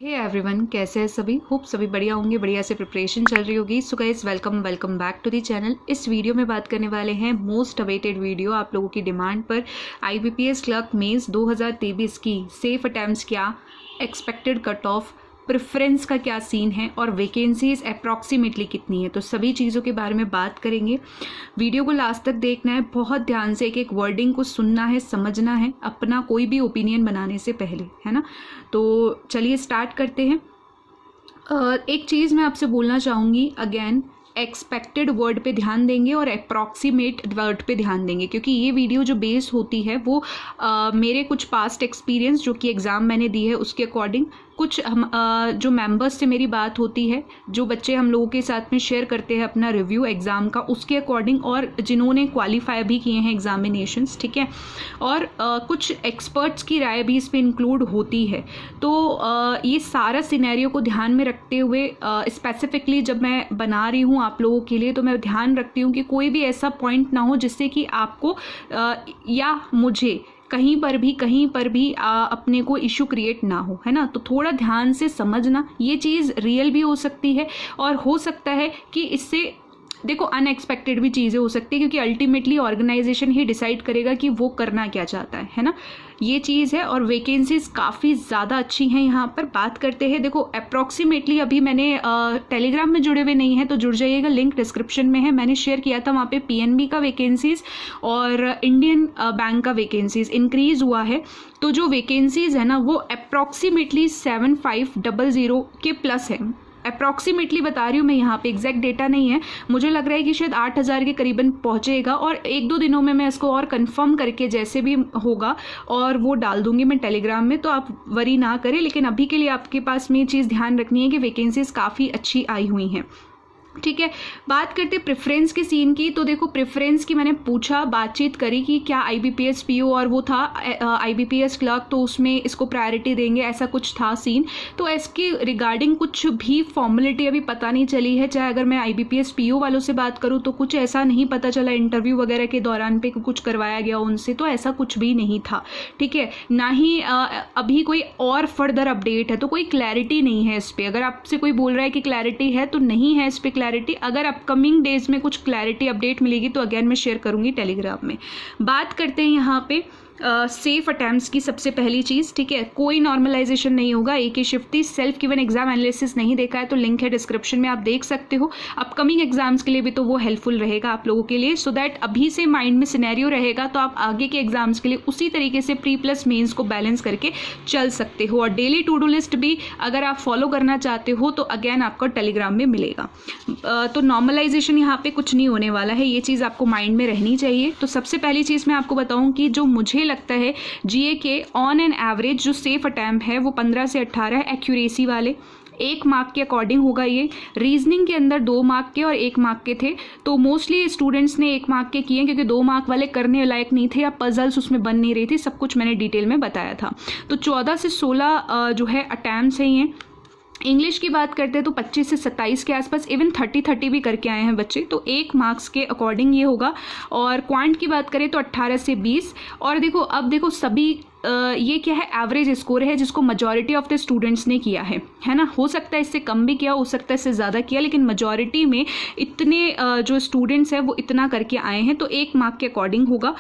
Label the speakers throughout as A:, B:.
A: Hey everyone, कैसे हैं सभी। होप सभी बढ़िया होंगे, बढ़िया से प्रिपरेशन चल रही होगी। So guys, welcome back to the channel. इस वीडियो में बात करने वाले हैं मोस्ट अवेटेड वीडियो आप लोगों की डिमांड पर, IBPS क्लर्क मेंस 2023 की सेफ अटेम्प्ट्स क्या, एक्सपेक्टेड कट ऑफ, प्रेफरेंस का क्या सीन है और वैकेंसीज अप्रॉक्सीमेटली कितनी है। तो सभी चीज़ों के बारे में बात करेंगे। वीडियो को लास्ट तक देखना है, बहुत ध्यान से एक एक वर्डिंग को सुनना है, समझना है अपना कोई भी ओपिनियन बनाने से पहले, है ना। तो चलिए स्टार्ट करते हैं। एक चीज़ मैं आपसे बोलना चाहूँगी, अगेन एक्सपेक्टेड वर्ड पे ध्यान देंगे और अप्रॉक्सीमेट वर्ड पे ध्यान देंगे, क्योंकि ये वीडियो जो बेस होती है वो मेरे कुछ पास्ट एक्सपीरियंस जो कि एग्ज़ाम मैंने दी है उसके अकॉर्डिंग, कुछ जो मेंबर्स से मेरी बात होती है, जो बच्चे हम लोगों के साथ में शेयर करते हैं अपना रिव्यू एग्ज़ाम का, उसके अकॉर्डिंग, और जिन्होंने क्वालिफाई भी किए हैं एग्जामिनेशंस, ठीक है। और कुछ एक्सपर्ट्स की राय भी इस पर इंक्लूड होती है। तो ये सारा सिनेरियो को ध्यान में रखते हुए स्पेसिफिकली जब मैं बना रही हूँ आप लोगों के लिए, तो मैं ध्यान रखती हूँ कि कोई भी ऐसा पॉइंट ना हो जिससे कि आपको या मुझे कहीं पर भी अपने को इशू क्रिएट ना हो, है ना। तो थोड़ा ध्यान से समझना, ये चीज़ रियल भी हो सकती है और हो सकता है कि इससे देखो अनएक्सपेक्टेड भी चीज़ें हो सकती है, क्योंकि अल्टीमेटली ऑर्गेनाइजेशन ही डिसाइड करेगा कि वो करना क्या चाहता है ना। ये चीज़ है। और वैकेंसीज काफ़ी ज़्यादा अच्छी हैं। यहाँ पर बात करते हैं, देखो अप्रॉक्सीमेटली अभी मैंने टेलीग्राम में जुड़े हुए नहीं है तो जुड़ जाइएगा, लिंक डिस्क्रिप्शन में है। मैंने शेयर किया था वहाँ पे PNB का वैकेंसीज और इंडियन बैंक का वैकेंसीज इंक्रीज़ हुआ है। तो जो वैकेंसीज है ना वो अप्रॉक्सीमेटली 7500 के प्लस है। अप्रॉक्सीमेटली बता रही हूँ मैं, यहाँ पे एग्जैक्ट डेटा नहीं है। मुझे लग रहा है कि शायद 8000 के करीबन पहुँचेगा और एक दो दिनों में मैं इसको और कंफर्म करके जैसे भी होगा और वो डाल दूंगी मैं टेलीग्राम में, तो आप वरी ना करें। लेकिन अभी के लिए आपके पास में ये चीज़ ध्यान रखनी है कि वैकेंसीज काफ़ी अच्छी आई हुई हैं, ठीक है। बात करते प्रेफरेंस के सीन की। तो देखो प्रेफरेंस की मैंने पूछा, बातचीत करी कि क्या IBPS PO और वो था IBPS क्लर्क, तो उसमें इसको प्रायोरिटी देंगे, ऐसा कुछ था सीन। तो इसके रिगार्डिंग कुछ भी फॉर्मेलिटी अभी पता नहीं चली है। चाहे अगर मैं IBPS PO वालों से बात करूँ तो कुछ ऐसा नहीं पता चला इंटरव्यू वगैरह के दौरान पे कुछ करवाया गया उनसे, तो ऐसा कुछ भी नहीं था, ठीक है। ना ही अभी कोई और फर्दर अपडेट है, तो कोई क्लैरिटी नहीं है इस पर। अगर आपसे कोई बोल रहा है कि क्लैरिटी है, तो नहीं है इस पर क्लैरिटी। अगर अपकमिंग डेज में कुछ क्लैरिटी अपडेट मिलेगी तो अगेन मैं शेयर करूंगी टेलीग्राम में। बात करते हैं यहाँ पे सेफ अटेम्प्ट्स की। सबसे पहली चीज़, ठीक है, कोई नॉर्मलाइजेशन नहीं होगा। एक ही शिफ्ट थी। सेल्फ गिवन एग्जाम एनालिसिस नहीं देखा है तो लिंक है डिस्क्रिप्शन में, आप देख सकते हो। अपकमिंग एग्जाम्स के लिए भी तो वो हेल्पफुल रहेगा आप लोगों के लिए, सो दैट अभी से माइंड में सिनेरियो रहेगा तो आप आगे के एग्जाम्स के लिए उसी तरीके से प्री प्लस मेंस को बैलेंस करके चल सकते हो। और डेली टू डू लिस्ट भी अगर आप फॉलो करना चाहते हो तो अगेन आपको टेलीग्राम में मिलेगा। तो नॉर्मलाइजेशन यहाँ पे कुछ नहीं होने वाला है, ये चीज़ आपको माइंड में रहनी चाहिए। तो सबसे पहली चीज़ मैं आपको बताऊँ कि जो मुझे लगता है GA के ऑन एन एवरेज जो सेफ अटेम्प्ट है वो 15 से 18 एक्यूरेसी वाले 1 मार्क के अकॉर्डिंग होगा। ये रीजनिंग के अंदर 2 मार्क के और 1 मार्क के थे, तो मोस्टली स्टूडेंट्स ने 1 मार्क के किए क्योंकि 2 मार्क वाले करने लायक नहीं थे या पजल्स उसमें बन नहीं रही थी। सब कुछ मैंने डिटेल में बताया था। तो 14 से 16 जो है अटैम्प्ट्स हैं ये। इंग्लिश की बात करते हैं तो 25 से 27 के आसपास, इवन 30 भी करके आए हैं बच्चे, तो 1 मार्क्स के अकॉर्डिंग ये होगा। और क्वांट की बात करें तो 18 से 20। और देखो अब देखो सभी ये क्या है, एवरेज स्कोर है जिसको मेजॉरिटी ऑफ द स्टूडेंट्स ने किया है ना। हो सकता है इससे कम भी किया, हो सकता है इससे ज़्यादा किया, लेकिन मेजॉरिटी में इतने जो स्टूडेंट्स हैं वो इतना करके आए हैं, तो 1 मार्क के अकॉर्डिंग होगा।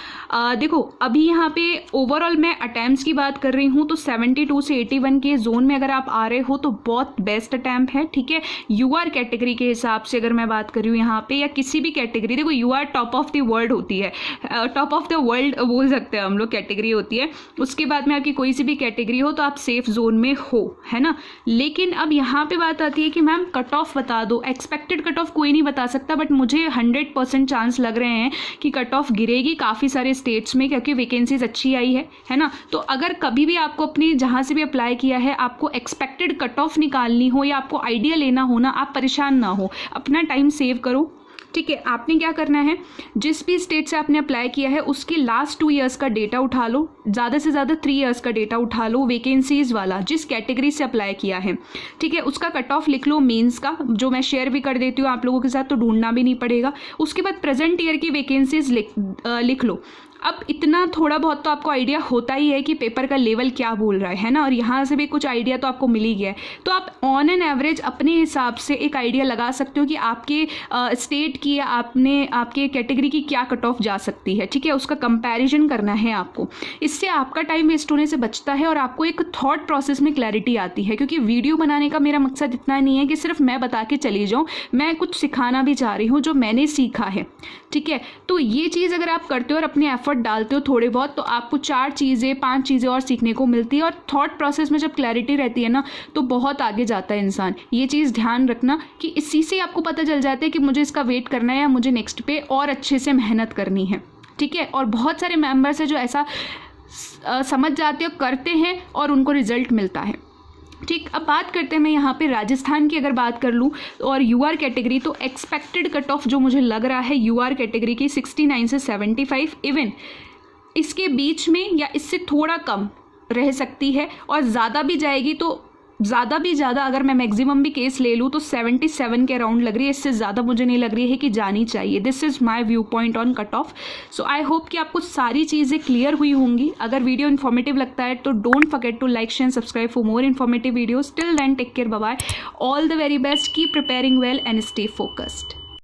A: देखो अभी यहाँ पे ओवरऑल मैं अटैम्प्ट्स की बात कर रही हूँ तो 72 से 81 के जोन में अगर आप आ रहे हो तो बहुत बेस्ट अटैम्प्ट है, ठीक है। UR कैटेगरी के हिसाब से अगर मैं बात कर रही हूँ यहाँ पे, या किसी भी कैटेगरी, देखो UR top of the world होती है, टॉप ऑफ द वर्ल्ड बोल सकते हैं हम लोग, कैटेगरी होती है। उसके बाद में आपकी कोई सी भी कैटेगरी हो तो आप सेफ जोन में हो, है ना। लेकिन अब यहाँ पे बात आती है कि मैम कट ऑफ बता दो। एक्सपेक्टेड कट ऑफ कोई नहीं बता सकता, बट मुझे 100% चांस लग रहे हैं कि कट ऑफ गिरेगी काफ़ी सारे स्टेट्स में, क्योंकि वैकेंसीज अच्छी आई है ना। तो अगर कभी भी आपको अपनी जहाँ से भी अप्लाई किया है आपको एक्सपेक्टेड कट ऑफ निकालनी हो या आपको आइडिया लेना हो ना, आप परेशान ना हो, अपना टाइम सेव करो, ठीक है। आपने क्या करना है, जिस भी स्टेट से आपने अप्लाई किया है उसके लास्ट 2 ईयर्स का डेटा उठा लो, ज़्यादा से ज़्यादा 3 ईयर्स का डेटा उठा लो, वैकेंसीज वाला जिस कैटेगरी से अप्लाई किया है, ठीक है। उसका कट ऑफ लिख लो मेंस का, जो मैं शेयर भी कर देती हूँ आप लोगों के साथ, तो ढूंढना भी नहीं पड़ेगा। उसके बाद प्रेजेंट ईयर की वैकेंसीज लिख लो। अब इतना थोड़ा बहुत तो आपको आइडिया होता ही है कि पेपर का लेवल क्या बोल रहा है ना, और यहाँ से भी कुछ आइडिया तो आपको मिल ही गया है। तो आप ऑन एन एवरेज अपने हिसाब से एक आइडिया लगा सकते हो कि आपके स्टेट की या आपके कैटेगरी की क्या कट ऑफ जा सकती है, ठीक है, उसका कंपैरिजन करना है आपको। इससे आपका टाइम वेस्ट होने से बचता है और आपको एक थॉट प्रोसेस में क्लैरिटी आती है, क्योंकि वीडियो बनाने का मेरा मकसद इतना नहीं है कि सिर्फ मैं बता के चली जाऊँ, मैं कुछ सिखाना भी चाह रही हूँ जो मैंने सीखा है, ठीक है। तो ये चीज़ अगर आप करते हो और अपने एफर्ट डालते हो थोड़े बहुत, तो आपको 4 चीज़ें 5 चीज़ें और सीखने को मिलती है। और थॉट प्रोसेस में जब क्लैरिटी रहती है ना, तो बहुत आगे जाता है इंसान। ये चीज़ ध्यान रखना कि इसी से आपको पता चल जाता है कि मुझे इसका वेट करना है या मुझे नेक्स्ट पे और अच्छे से मेहनत करनी है, ठीक है। और बहुत सारे मेंबर्स हैं जो ऐसा समझ जाते हो, करते हैं और उनको रिजल्ट मिलता है, ठीक। अब बात करते हैं, मैं यहाँ पे राजस्थान की अगर बात कर लूँ और यूआर कैटेगरी, तो एक्सपेक्टेड कट ऑफ जो मुझे लग रहा है यूआर कैटेगरी की 69 से 75, इवन इसके बीच में या इससे थोड़ा कम रह सकती है, और ज़्यादा भी जाएगी तो ज़्यादा अगर मैं मैक्सिमम भी केस ले लूँ तो 77 के अराउंड लग रही है। इससे ज़्यादा मुझे नहीं लग रही है कि जानी चाहिए। This is my view point on cut off. So I hope कि आपको सारी चीज़ें क्लियर हुई होंगी। अगर वीडियो इन्फॉर्मेटिव लगता है तो don't forget to like share subscribe for more informative videos. Till then take care, bye bye, all the very best, keep preparing well and stay focused.